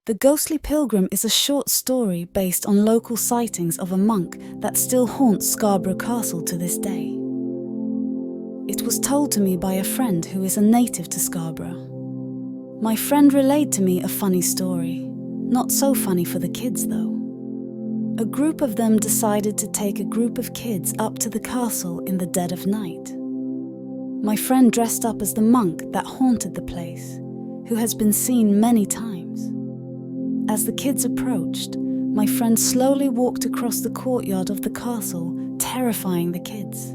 The Ghostly Pilgrim is a short story based on local sightings of a monk that still haunts Scarborough Castle to this day. It was told to me by a friend who is a native to Scarborough. My friend relayed to me a funny story, not so funny for the kids though. A group of them decided to take a group of kids up to the castle in the dead of night. My friend dressed up as the monk that haunted the place, who has been seen many times. As the kids approached, my friend slowly walked across the courtyard of the castle, terrifying the kids.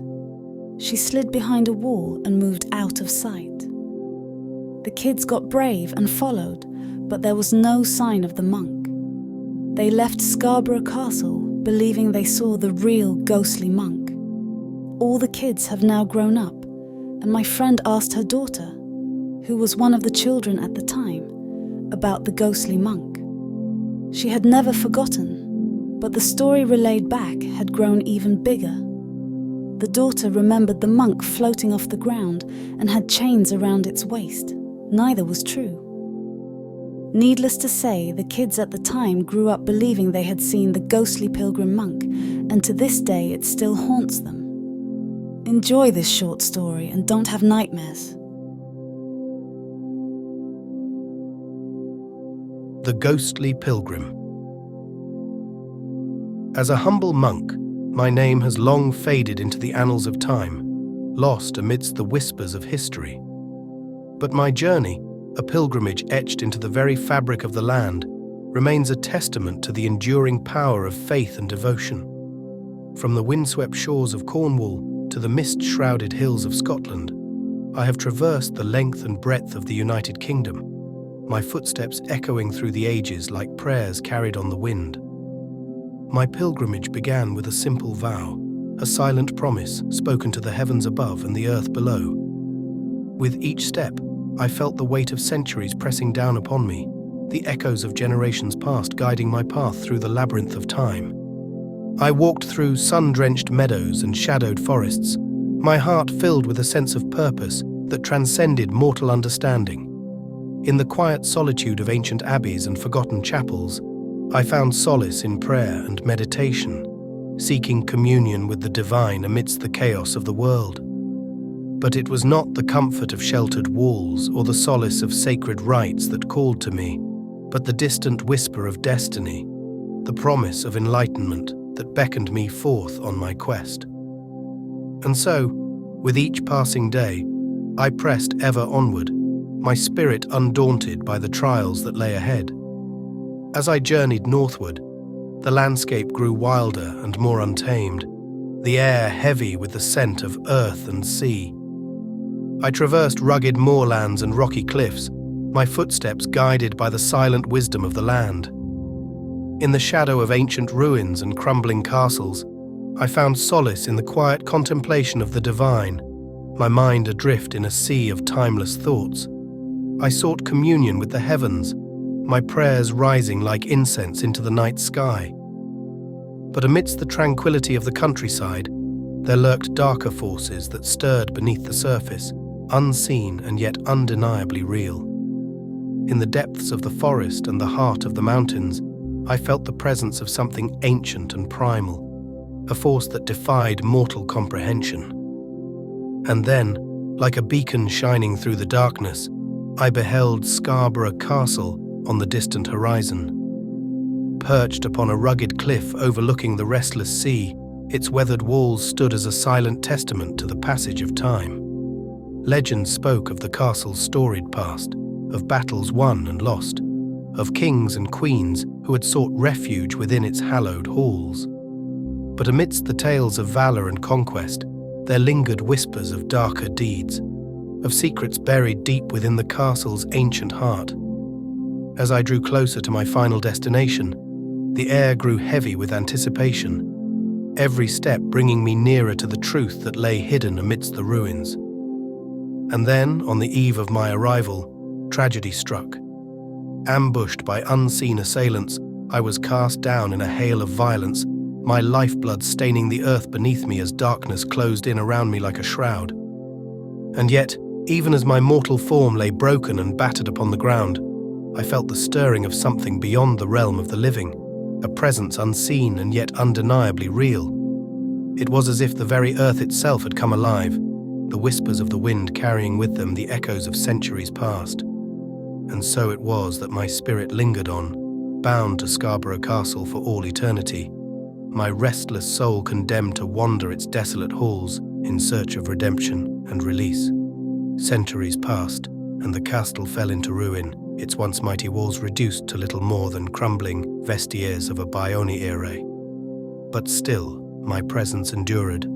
She slid behind a wall and moved out of sight. The kids got brave and followed, but there was no sign of the monk. They left Scarborough Castle, believing they saw the real ghostly monk. All the kids have now grown up, and my friend asked her daughter, who was one of the children at the time, about the ghostly monk. She had never forgotten, but the story relayed back had grown even bigger. The daughter remembered the monk floating off the ground and had chains around its waist. Neither was true. Needless to say, the kids at the time grew up believing they had seen the ghostly pilgrim monk, and to this day it still haunts them. Enjoy this short story and don't have nightmares. The Ghostly Pilgrim. As a humble monk, my name has long faded into the annals of time, lost amidst the whispers of history. But my journey, a pilgrimage etched into the very fabric of the land, remains a testament to the enduring power of faith and devotion. From the windswept shores of Cornwall to the mist-shrouded hills of Scotland, I have traversed the length and breadth of the United Kingdom, my footsteps echoing through the ages like prayers carried on the wind. My pilgrimage began with a simple vow, a silent promise spoken to the heavens above and the earth below. With each step, I felt the weight of centuries pressing down upon me, the echoes of generations past guiding my path through the labyrinth of time. I walked through sun-drenched meadows and shadowed forests, my heart filled with a sense of purpose that transcended mortal understanding. In the quiet solitude of ancient abbeys and forgotten chapels, I found solace in prayer and meditation, seeking communion with the divine amidst the chaos of the world. But it was not the comfort of sheltered walls or the solace of sacred rites that called to me, but the distant whisper of destiny, the promise of enlightenment that beckoned me forth on my quest. And so, with each passing day, I pressed ever onward, my spirit undaunted by the trials that lay ahead. As I journeyed northward, the landscape grew wilder and more untamed, the air heavy with the scent of earth and sea. I traversed rugged moorlands and rocky cliffs, my footsteps guided by the silent wisdom of the land. In the shadow of ancient ruins and crumbling castles, I found solace in the quiet contemplation of the divine, my mind adrift in a sea of timeless thoughts. I sought communion with the heavens, my prayers rising like incense into the night sky. But amidst the tranquility of the countryside, there lurked darker forces that stirred beneath the surface, unseen and yet undeniably real. In the depths of the forest and the heart of the mountains, I felt the presence of something ancient and primal, a force that defied mortal comprehension. And then, like a beacon shining through the darkness, I beheld Scarborough Castle on the distant horizon. Perched upon a rugged cliff overlooking the restless sea, its weathered walls stood as a silent testament to the passage of time. Legend spoke of the castle's storied past, of battles won and lost, of kings and queens who had sought refuge within its hallowed halls. But amidst the tales of valor and conquest, there lingered whispers of darker deeds, of secrets buried deep within the castle's ancient heart. As I drew closer to my final destination, the air grew heavy with anticipation, every step bringing me nearer to the truth that lay hidden amidst the ruins. And then, on the eve of my arrival, tragedy struck. Ambushed by unseen assailants, I was cast down in a hail of violence, my lifeblood staining the earth beneath me as darkness closed in around me like a shroud. And yet, even as my mortal form lay broken and battered upon the ground, I felt the stirring of something beyond the realm of the living, a presence unseen and yet undeniably real. It was as if the very earth itself had come alive, the whispers of the wind carrying with them the echoes of centuries past. And so it was that my spirit lingered on, bound to Scarborough Castle for all eternity, my restless soul condemned to wander its desolate halls in search of redemption and release. Centuries passed, and the castle fell into ruin, its once mighty walls reduced to little more than crumbling vestiges of a bygone era. But still, my presence endured,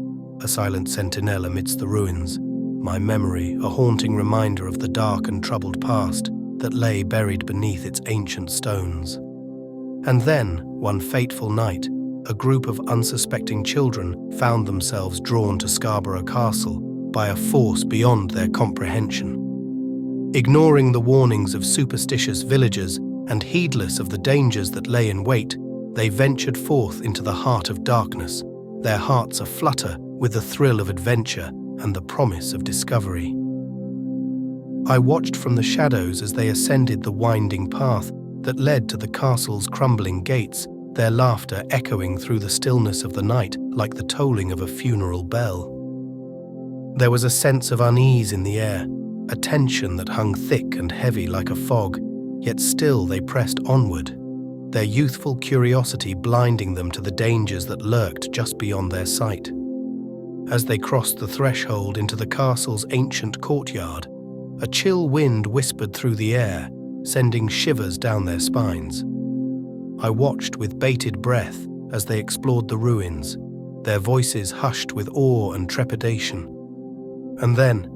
a silent sentinel amidst the ruins, my memory a haunting reminder of the dark and troubled past that lay buried beneath its ancient stones. And then, one fateful night, a group of unsuspecting children found themselves drawn to Scarborough Castle by a force beyond their comprehension. Ignoring the warnings of superstitious villagers and heedless of the dangers that lay in wait, they ventured forth into the heart of darkness, their hearts aflutter with the thrill of adventure and the promise of discovery. I watched from the shadows as they ascended the winding path that led to the castle's crumbling gates, their laughter echoing through the stillness of the night like the tolling of a funeral bell. There was a sense of unease in the air, a tension that hung thick and heavy like a fog, yet still they pressed onward, their youthful curiosity blinding them to the dangers that lurked just beyond their sight. As they crossed the threshold into the castle's ancient courtyard, a chill wind whispered through the air, sending shivers down their spines. I watched with bated breath as they explored the ruins, their voices hushed with awe and trepidation. And then,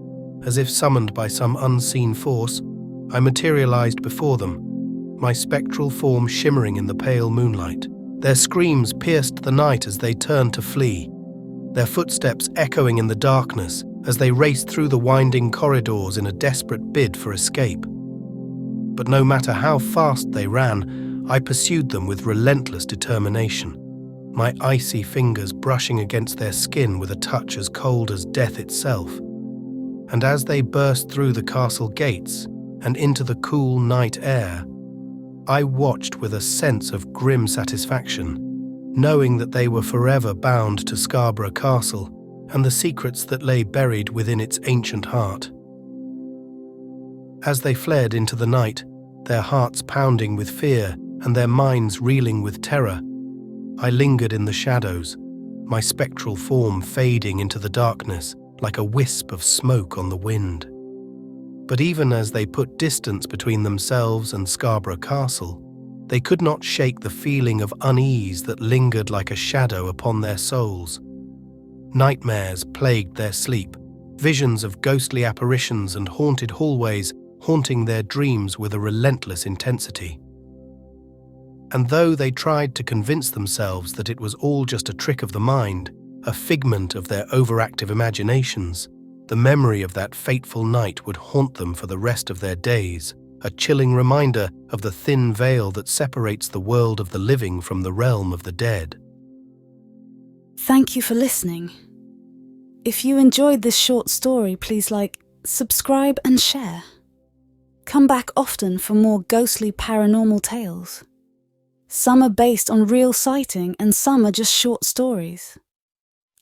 as if summoned by some unseen force, I materialized before them, my spectral form shimmering in the pale moonlight. Their screams pierced the night as they turned to flee, their footsteps echoing in the darkness as they raced through the winding corridors in a desperate bid for escape. But no matter how fast they ran, I pursued them with relentless determination, my icy fingers brushing against their skin with a touch as cold as death itself. And as they burst through the castle gates and into the cool night air, I watched with a sense of grim satisfaction, knowing that they were forever bound to Scarborough Castle and the secrets that lay buried within its ancient heart. As they fled into the night, their hearts pounding with fear and their minds reeling with terror, I lingered in the shadows, my spectral form fading into the darkness like a wisp of smoke on the wind. But even as they put distance between themselves and Scarborough Castle, they could not shake the feeling of unease that lingered like a shadow upon their souls. Nightmares plagued their sleep, visions of ghostly apparitions and haunted hallways haunting their dreams with a relentless intensity. And though they tried to convince themselves that it was all just a trick of the mind, a figment of their overactive imaginations, the memory of that fateful night would haunt them for the rest of their days, a chilling reminder of the thin veil that separates the world of the living from the realm of the dead. Thank you for listening. If you enjoyed this short story, please like, subscribe and share. Come back often for more ghostly paranormal tales. Some are based on real sighting and some are just short stories.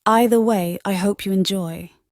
Either way, I hope you enjoy.